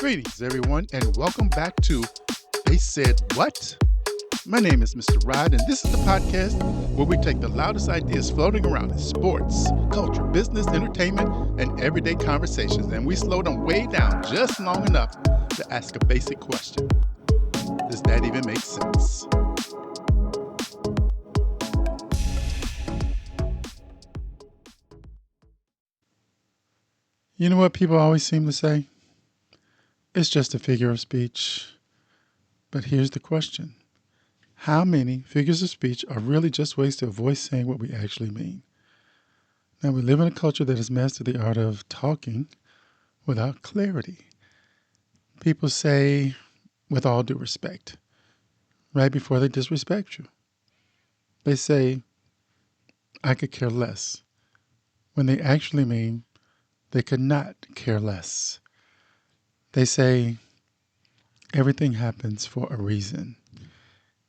Greetings, everyone, and welcome back to They Said What? My name is Mr. Rod, and this is the podcast where we take the loudest ideas floating around in sports, culture, business, entertainment, and everyday conversations, and we slow them way down just long enough to ask a basic question. Does that even make sense? You know what people always seem to say? It's just a figure of speech. But here's the question. How many figures of speech are really just ways to avoid saying what we actually mean? Now, we live in a culture that has mastered the art of talking without clarity. People say, with all due respect, right before they disrespect you. They say, I could care less, when they actually mean they could not care less. They say, everything happens for a reason.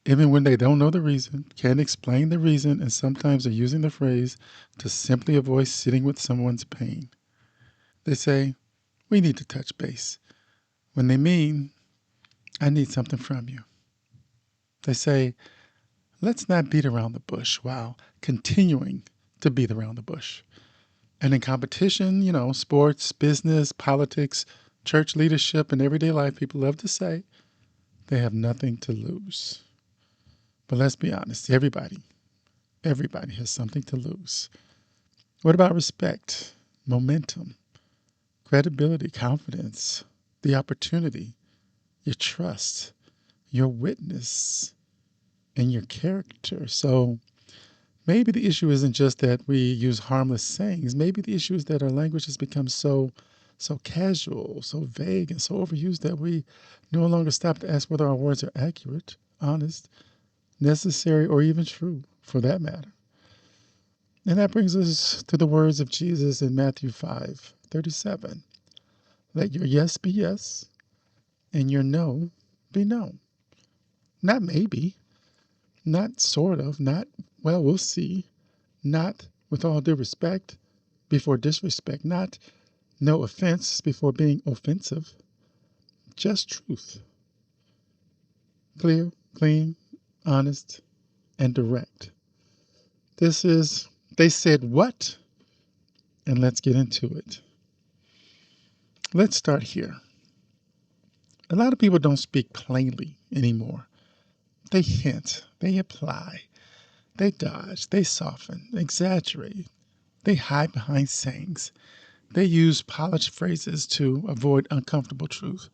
Even when they don't know the reason, can't explain the reason, and sometimes are using the phrase to simply avoid sitting with someone's pain. They say, we need to touch base, when they mean, I need something from you. They say, let's not beat around the bush while continuing to beat around the bush. And in competition, sports, business, politics, church leadership, and everyday life, people love to say they have nothing to lose. But let's be honest, everybody has something to lose. What about respect, momentum, credibility, confidence, the opportunity, your trust, your witness, and your character? So maybe the issue isn't just that we use harmless sayings. Maybe the issue is that our language has become so casual, so vague, and so overused that we no longer stop to ask whether our words are accurate, honest, necessary, or even true, for that matter. And that brings us to the words of Jesus in Matthew 5:37. Let your yes be yes, and your no be no. Not maybe, not sort of, not, well, we'll see, not with all due respect before disrespect, not no offense before being offensive, just truth. Clear, clean, honest, and direct. This is, they said what? And let's get into it. Let's start here. A lot of people don't speak plainly anymore. They hint, they imply, they dodge, they soften, exaggerate, they hide behind sayings. They use polished phrases to avoid uncomfortable truth.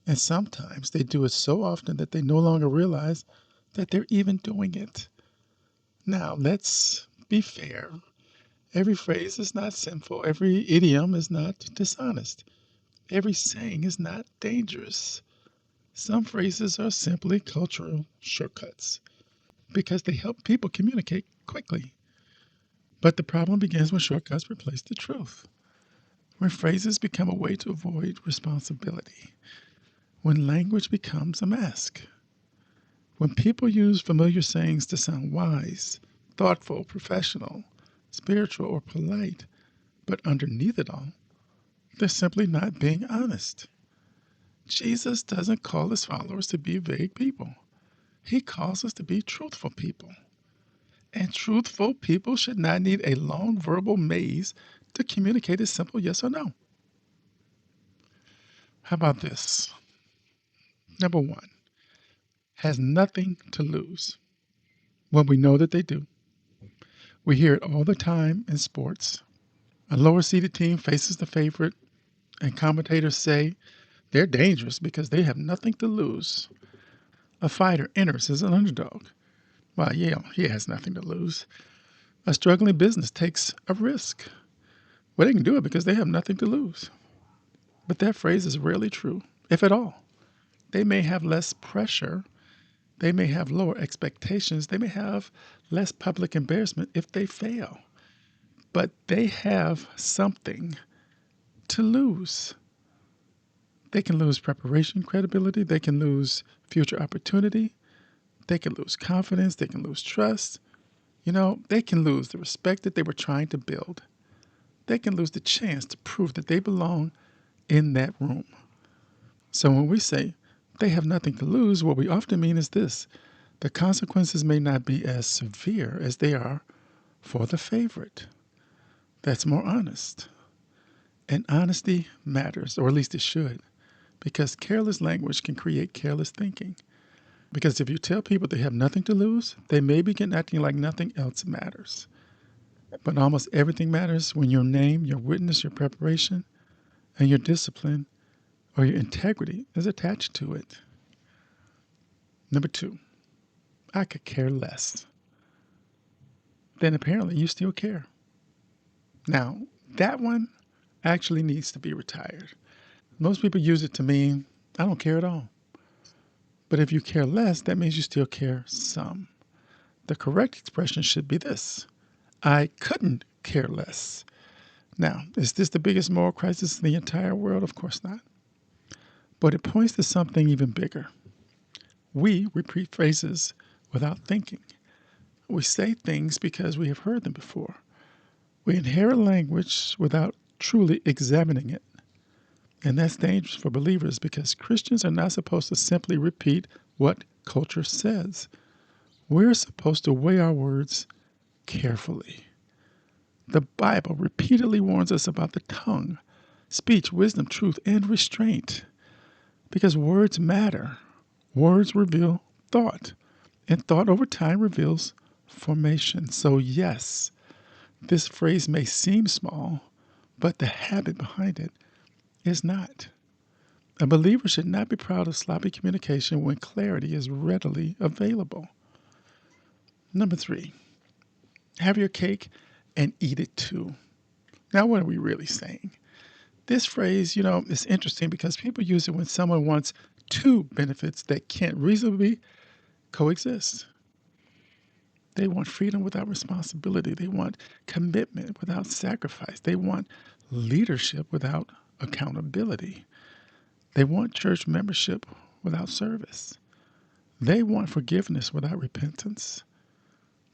And sometimes they do it so often that they no longer realize that they're even doing it. Now, let's be fair. Every phrase is not sinful. Every idiom is not dishonest. Every saying is not dangerous. Some phrases are simply cultural shortcuts because they help people communicate quickly. But the problem begins when shortcuts replace the truth, when phrases become a way to avoid responsibility, when language becomes a mask, when people use familiar sayings to sound wise, thoughtful, professional, spiritual, or polite, but underneath it all, they're simply not being honest. Jesus doesn't call his followers to be vague people. He calls us to be truthful people. And truthful people should not need a long verbal maze to communicate a simple yes or no. How about this? Number one, has nothing to lose. Well, we know that they do. We hear it all the time in sports. A lower seeded team faces the favorite, and commentators say they're dangerous because they have nothing to lose. A fighter enters as an underdog. Well, yeah, he has nothing to lose. A struggling business takes a risk. Well, they can do it because they have nothing to lose. But that phrase is rarely true, if at all. They may have less pressure. They may have lower expectations. They may have less public embarrassment if they fail. But they have something to lose. They can lose preparation, credibility. They can lose future opportunity. They can lose confidence. They can lose trust. They can lose the respect that they were trying to build. They can lose the chance to prove that they belong in that room. So when we say they have nothing to lose, what we often mean is this: the consequences may not be as severe as they are for the favorite. That's more honest. And honesty matters, or at least it should, because careless language can create careless thinking. Because if you tell people they have nothing to lose, they may begin acting like nothing else matters. But almost everything matters when your name, your witness, your preparation, and your discipline or your integrity is attached to it. Number two, I could care less. Then apparently you still care. Now, that one actually needs to be retired. Most people use it to mean, I don't care at all. But if you care less, that means you still care some. The correct expression should be this: I couldn't care less. Now, is this the biggest moral crisis in the entire world? Of course not. But it points to something even bigger. We repeat phrases without thinking. We say things because we have heard them before. We inherit language without truly examining it. And that's dangerous for believers because Christians are not supposed to simply repeat what culture says. We're supposed to weigh our words carefully. The Bible repeatedly warns us about the tongue, speech, wisdom, truth, and restraint. Because words matter. Words reveal thought, and thought over time reveals formation. So, yes, this phrase may seem small, but the habit behind it is not. A believer should not be proud of sloppy communication when clarity is readily available. Number three, have your cake and eat it too. Now, what are we really saying? This phrase, is interesting because people use it when someone wants two benefits that can't reasonably coexist. They want freedom without responsibility. They want commitment without sacrifice. They want leadership without accountability. They want church membership without service. They want forgiveness without repentance.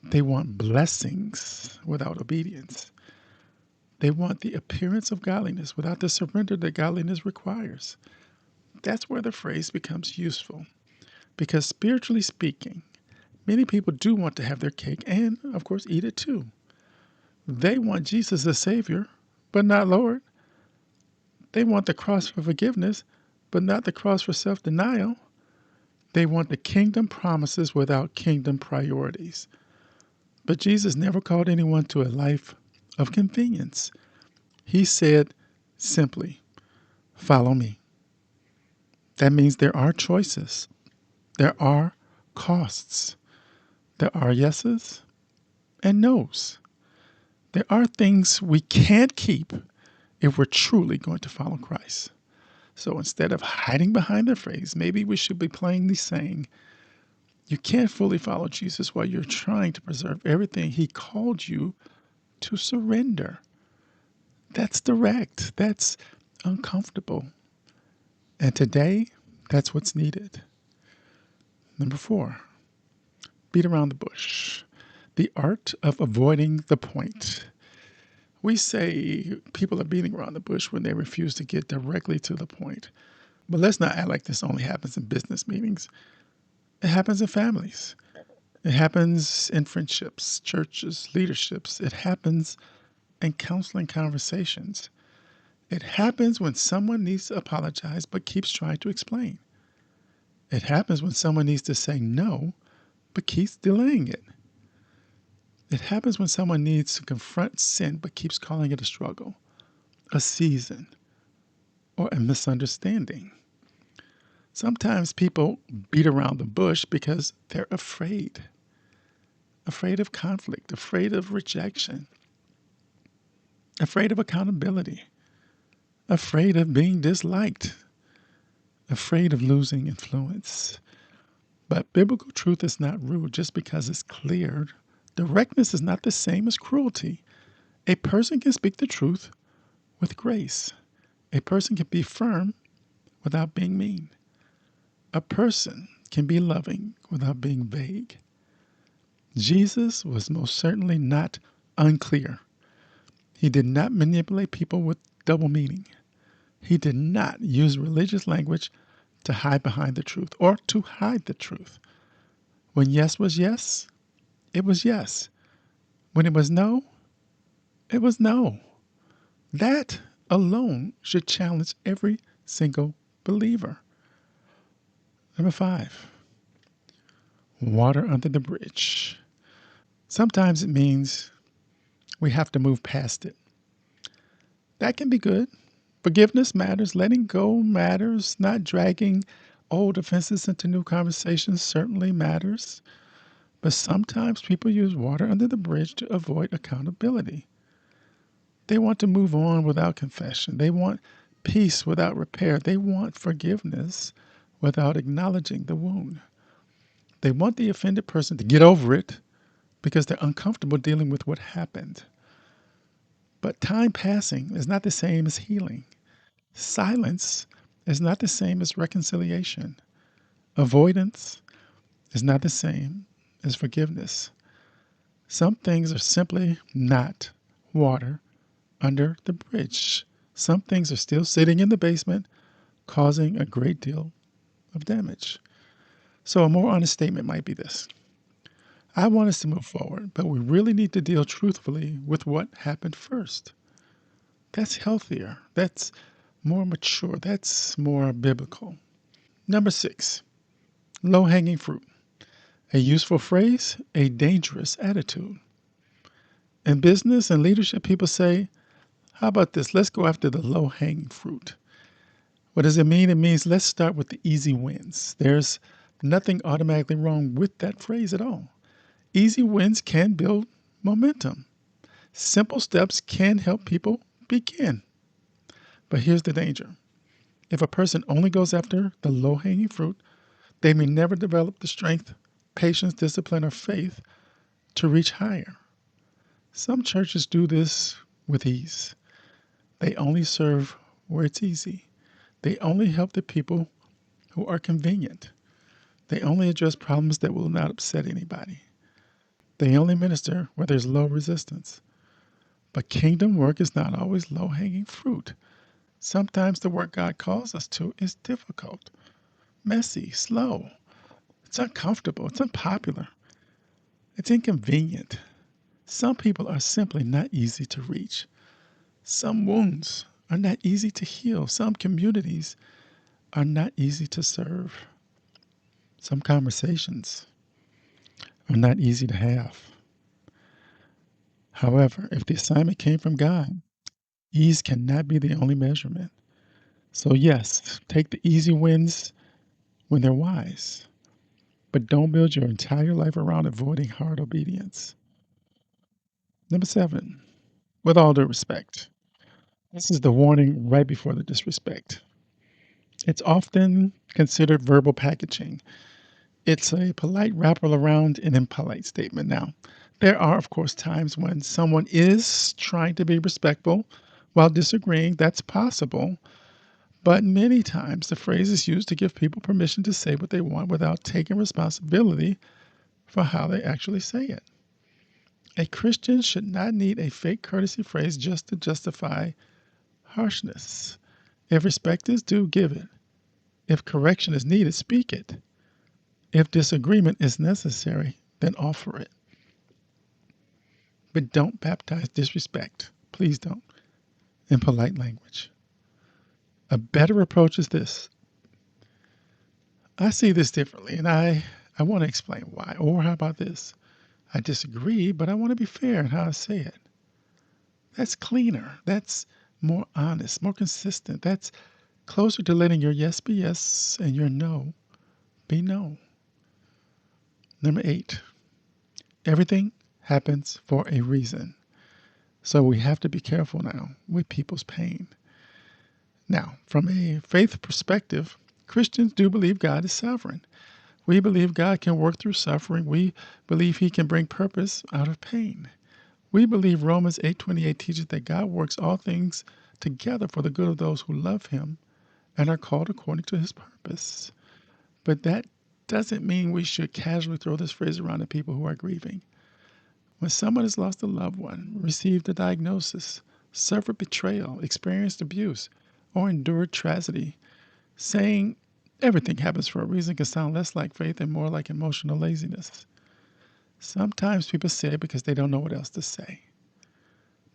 They want blessings without obedience. They want the appearance of godliness without the surrender that godliness requires. That's where the phrase becomes useful. Because spiritually speaking, many people do want to have their cake and, of course, eat it too. They want Jesus as Savior, but not Lord. They want the cross for forgiveness, but not the cross for self-denial. They want the kingdom promises without kingdom priorities. But Jesus never called anyone to a life of convenience. He said simply, follow me. That means there are choices. There are costs. There are yeses and nos. There are things we can't keep if we're truly going to follow Christ. So instead of hiding behind the phrase, maybe we should be plainly saying, you can't fully follow Jesus while you're trying to preserve everything he called you to surrender. That's direct. That's uncomfortable. And today, that's what's needed. Number four, beat around the bush. The art of avoiding the point. We say people are beating around the bush when they refuse to get directly to the point. But let's not act like this only happens in business meetings. It happens in families. It happens in friendships, churches, leaderships. It happens in counseling conversations. It happens when someone needs to apologize but keeps trying to explain. It happens when someone needs to say no but keeps delaying it. It happens when someone needs to confront sin but keeps calling it a struggle, a season, or a misunderstanding. Sometimes people beat around the bush because they're afraid of conflict, afraid of rejection, afraid of accountability, afraid of being disliked, afraid of losing influence. But biblical truth is not rude just because it's clear. Directness is not the same as cruelty. A person can speak the truth with grace. A person can be firm without being mean. A person can be loving without being vague. Jesus was most certainly not unclear. He did not manipulate people with double meaning. He did not use religious language to hide behind the truth or to hide the truth. When yes was yes, it was yes. When it was no, it was no. That alone should challenge every single believer. Number 5, water under the bridge. Sometimes it means we have to move past it. That can be good. Forgiveness matters. Letting go matters. Not dragging old offenses into new conversations certainly matters. But sometimes people use water under the bridge to avoid accountability. They want to move on without confession. They want peace without repair. They want forgiveness without acknowledging the wound. They want the offended person to get over it because they're uncomfortable dealing with what happened. But time passing is not the same as healing. Silence is not the same as reconciliation. Avoidance is not the same as forgiveness. Some things are simply not water under the bridge. Some things are still sitting in the basement, causing a great deal of damage. So, a more honest statement might be this: I want us to move forward, but we really need to deal truthfully with what happened first. That's healthier. That's more mature. That's more biblical. Number 6, low hanging fruit. A useful phrase, a dangerous attitude. In business and leadership, people say, how about this? Let's go after the low hanging fruit. What does it mean? It means let's start with the easy wins. There's nothing automatically wrong with that phrase at all. Easy wins can build momentum. Simple steps can help people begin. But here's the danger. If a person only goes after the low hanging fruit, they may never develop the strength, patience, discipline, or faith to reach higher. Some churches do this with ease. They only serve where it's easy. They only help the people who are convenient. They only address problems that will not upset anybody. They only minister where there's low resistance. But kingdom work is not always low hanging fruit. Sometimes the work God calls us to is difficult, messy, slow. It's uncomfortable. It's unpopular. It's inconvenient. Some people are simply not easy to reach. Some wounds are not easy to heal. Some communities are not easy to serve. Some conversations are not easy to have. However, if the assignment came from God, ease cannot be the only measurement. So, yes, take the easy wins when they're wise, but don't build your entire life around avoiding hard obedience. Number 7, with all due respect. This is the warning right before the disrespect. It's often considered verbal packaging. It's a polite wrapper around an impolite statement. Now, there are, of course, times when someone is trying to be respectful while disagreeing. That's possible. But many times the phrase is used to give people permission to say what they want without taking responsibility for how they actually say it. A Christian should not need a fake courtesy phrase just to justify harshness. If respect is due, give it. If correction is needed, speak it. If disagreement is necessary, then offer it. But don't baptize disrespect. Please don't. In polite language. A better approach is this. I see this differently, and I want to explain why. Or how about this? I disagree, but I want to be fair in how I say it. That's cleaner. That's more honest, more consistent. That's closer to letting your yes be yes and your no be no. Number 8, everything happens for a reason. So we have to be careful now with people's pain. Now, from a faith perspective, Christians do believe God is sovereign. We believe God can work through suffering. We believe he can bring purpose out of pain. We believe Romans 8:28 teaches that God works all things together for the good of those who love him and are called according to his purpose. But that doesn't mean we should casually throw this phrase around to people who are grieving. When someone has lost a loved one, received a diagnosis, suffered betrayal, experienced abuse, or endured tragedy, saying Everything happens for a reason can sound less like faith and more like emotional laziness. Sometimes people say it because they don't know what else to say.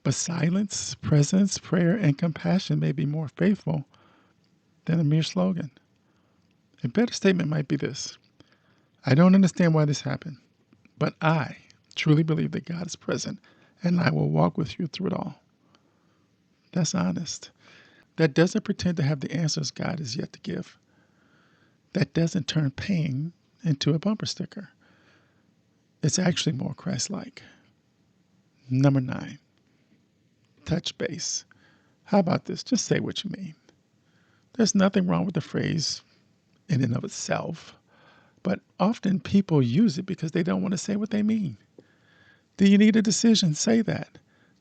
But silence, presence, prayer, and compassion may be more faithful than a mere slogan. A better statement might be this: I don't understand why this happened, but I truly believe that God is present and I will walk with you through it all. That's honest. That doesn't pretend to have the answers God is yet to give. That doesn't turn pain into a bumper sticker. It's actually more Christ-like. Number 9, touch base. How about this? Just say what you mean. There's nothing wrong with the phrase in and of itself, but often people use it because they don't want to say what they mean. Do you need a decision? Say that.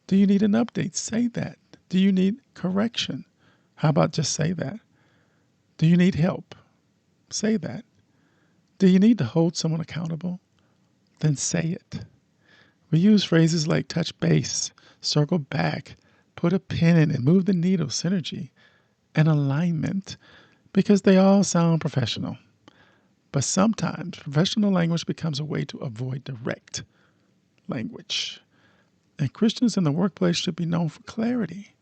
Do you need an update? Say that. Do you need correction? How about just say that? Do you need help? Say that. Do you need to hold someone accountable? Then say it. We use phrases like touch base, circle back, put a pin in it, move the needle, synergy, and alignment because they all sound professional. But sometimes professional language becomes a way to avoid direct language. And Christians in the workplace should be known for clarity,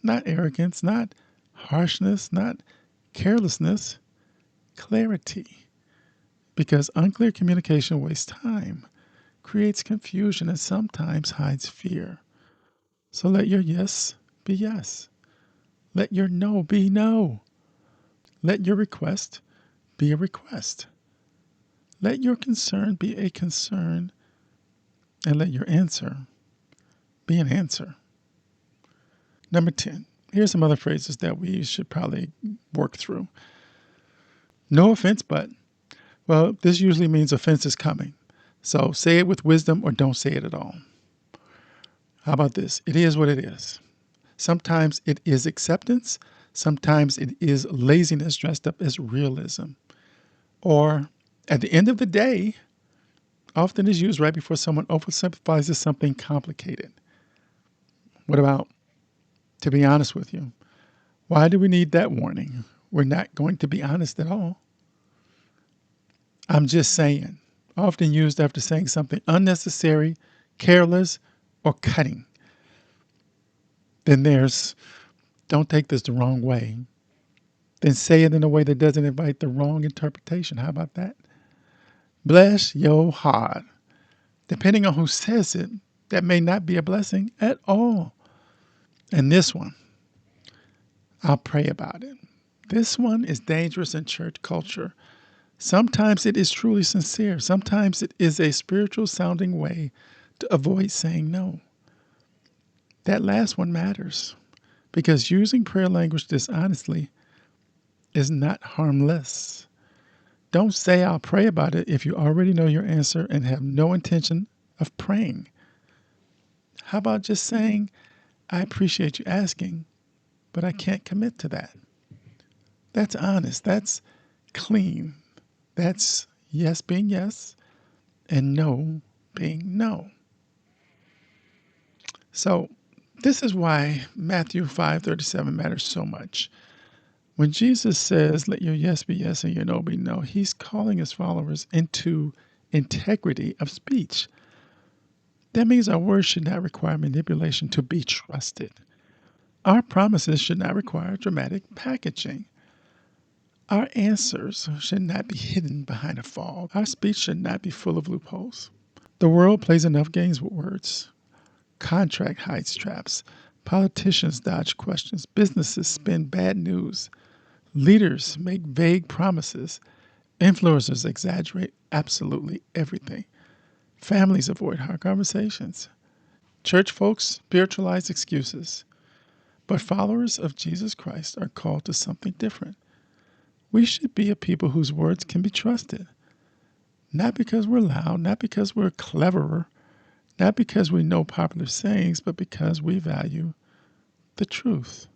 not arrogance, not harshness, not carelessness, clarity. Because unclear communication wastes time, creates confusion, and sometimes hides fear. So let your yes be yes. Let your no be no. Let your request be a request. Let your concern be a concern, and let your answer be an answer. Number 10. Here's some other phrases that we should probably work through. No offense, but, well, this usually means offense is coming. So say it with wisdom or don't say it at all. How about this? It is what it is. Sometimes it is acceptance. Sometimes it is laziness dressed up as realism. Or at the end of the day, often is used right before someone oversimplifies something complicated. What about, to be honest with you? Why do we need that warning? We're not going to be honest at all. I'm just saying, often used after saying something unnecessary, careless, or cutting. Then there's, don't take this the wrong way. Then say it in a way that doesn't invite the wrong interpretation. How about that? Bless your heart. Depending on who says it, that may not be a blessing at all. And this one, I'll pray about it. This one is dangerous in church culture. Sometimes it is truly sincere. Sometimes it is a spiritual sounding way to avoid saying no. That last one matters because using prayer language dishonestly is not harmless. Don't say I'll pray about it if you already know your answer and have no intention of praying. How about just saying, I appreciate you asking, but I can't commit to that? That's honest. That's clean. That's yes being yes and no being no. So this is why Matthew 5:37 matters so much. When Jesus says, let your yes be yes and your no be no, he's calling his followers into integrity of speech. That means our words should not require manipulation to be trusted. Our promises should not require dramatic packaging. Our answers should not be hidden behind a fog. Our speech should not be full of loopholes. The world plays enough games with words. Contract hides traps. Politicians dodge questions. Businesses spin bad news. Leaders make vague promises. Influencers exaggerate absolutely everything. Families avoid hard conversations. Church folks spiritualize excuses. But followers of Jesus Christ are called to something different. We should be a people whose words can be trusted. Not because we're loud, not because we're cleverer, not because we know popular sayings, but because we value the truth.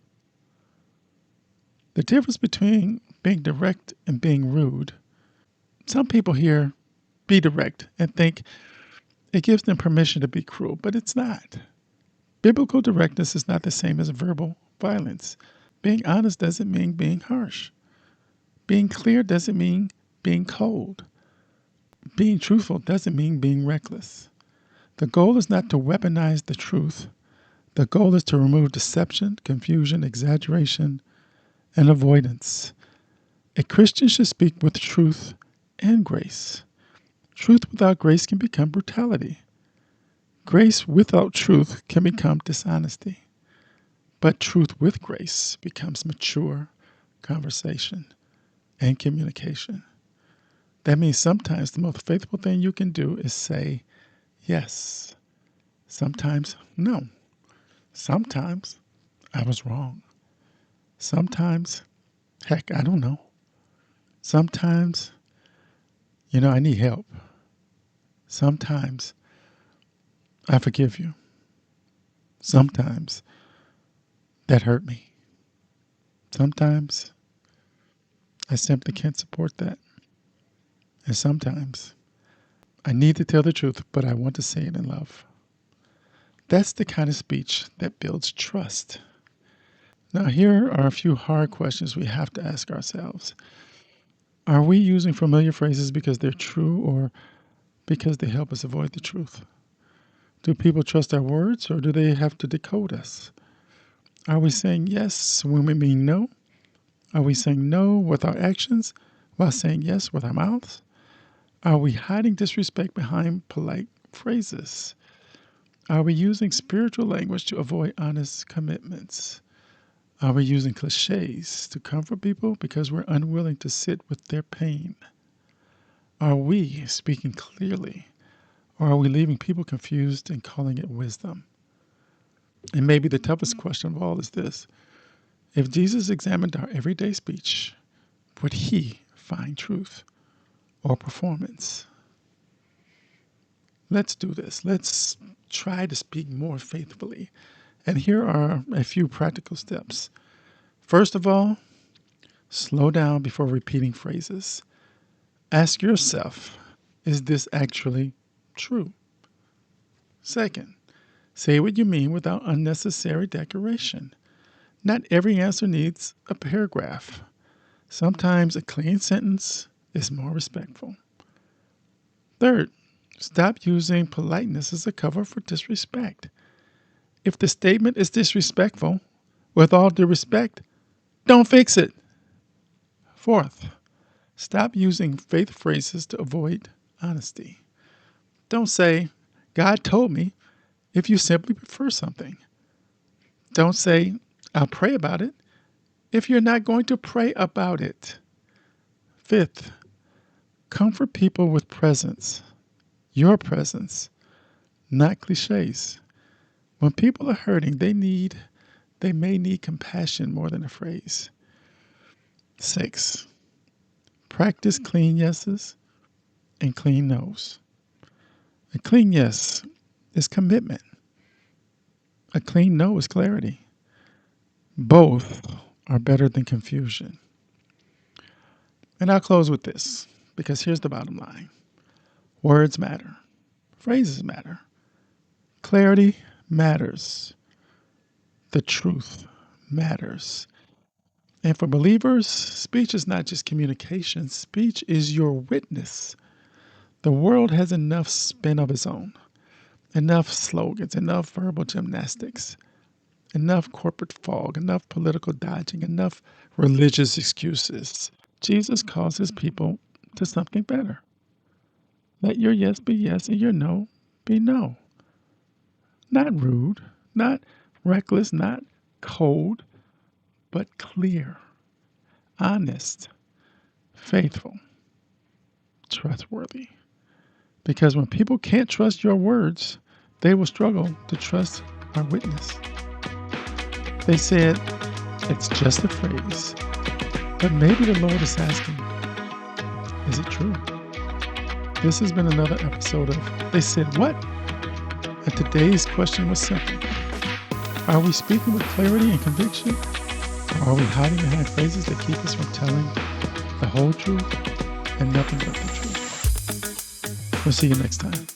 The difference between being direct and being rude. Some people hear be direct and think it gives them permission to be cruel, but it's not. Biblical directness is not the same as verbal violence. Being honest doesn't mean being harsh. Being clear doesn't mean being cold. Being truthful doesn't mean being reckless. The goal is not to weaponize the truth. The goal is to remove deception, confusion, exaggeration, and avoidance. A Christian should speak with truth and grace. Truth without grace can become brutality. Grace without truth can become dishonesty. But truth with grace becomes mature conversation and communication. That means sometimes the most faithful thing you can do is say yes. Sometimes no. Sometimes I was wrong. Sometimes, heck, I don't know. Sometimes, I need help. Sometimes I forgive you. Sometimes that hurt me. Sometimes I simply can't support that. And sometimes I need to tell the truth, but I want to say it in love. That's the kind of speech that builds trust. Now, here are a few hard questions we have to ask ourselves. Are we using familiar phrases because they're true or because they help us avoid the truth? Do people trust our words or do they have to decode us? Are we saying yes when we mean no? Are we saying no with our actions while saying yes with our mouths? Are we hiding disrespect behind polite phrases? Are we using spiritual language to avoid honest commitments? Are we using cliches to comfort people because we're unwilling to sit with their pain? Are we speaking clearly or are we leaving people confused and calling it wisdom? And maybe the toughest question of all is this. If Jesus examined our everyday speech, would he find truth or performance? Let's do this. Let's try to speak more faithfully. And here are a few practical steps. First of all, slow down before repeating phrases. Ask yourself, is this actually true? Second, say what you mean without unnecessary decoration. Not every answer needs a paragraph. Sometimes a clean sentence is more respectful. Third, stop using politeness as a cover for disrespect. If the statement is disrespectful, with all due respect, don't fix it. Fourth, stop using faith phrases to avoid honesty. Don't say, God told me, if you simply prefer something. Don't say, I'll pray about it, if you're not going to pray about it. Fifth, comfort people with presence. Your presence, not cliches. When people are hurting, they may need compassion more than a phrase. 6, practice clean yeses and clean nos. A clean yes is commitment. A clean no is clarity. Both are better than confusion. And I'll close with this, because here's the bottom line. Words matter. Phrases matter. Clarity matters. The truth matters. And for believers, speech is not just communication. Speech is your witness. The world has enough spin of its own, enough slogans, enough verbal gymnastics, enough corporate fog, enough political dodging, enough religious excuses. Jesus calls his people to something better. Let your yes be yes and your no be no. Not rude, not reckless, not cold, but clear, honest, faithful, trustworthy. Because when people can't trust your words, they will struggle to trust our witness. They said, it's just a phrase, but maybe the Lord is asking, is it true? This has been another episode of They Said What? And today's question was simple. Are we speaking with clarity and conviction? Or are we hiding behind phrases that keep us from telling the whole truth and nothing but the truth? We'll see you next time.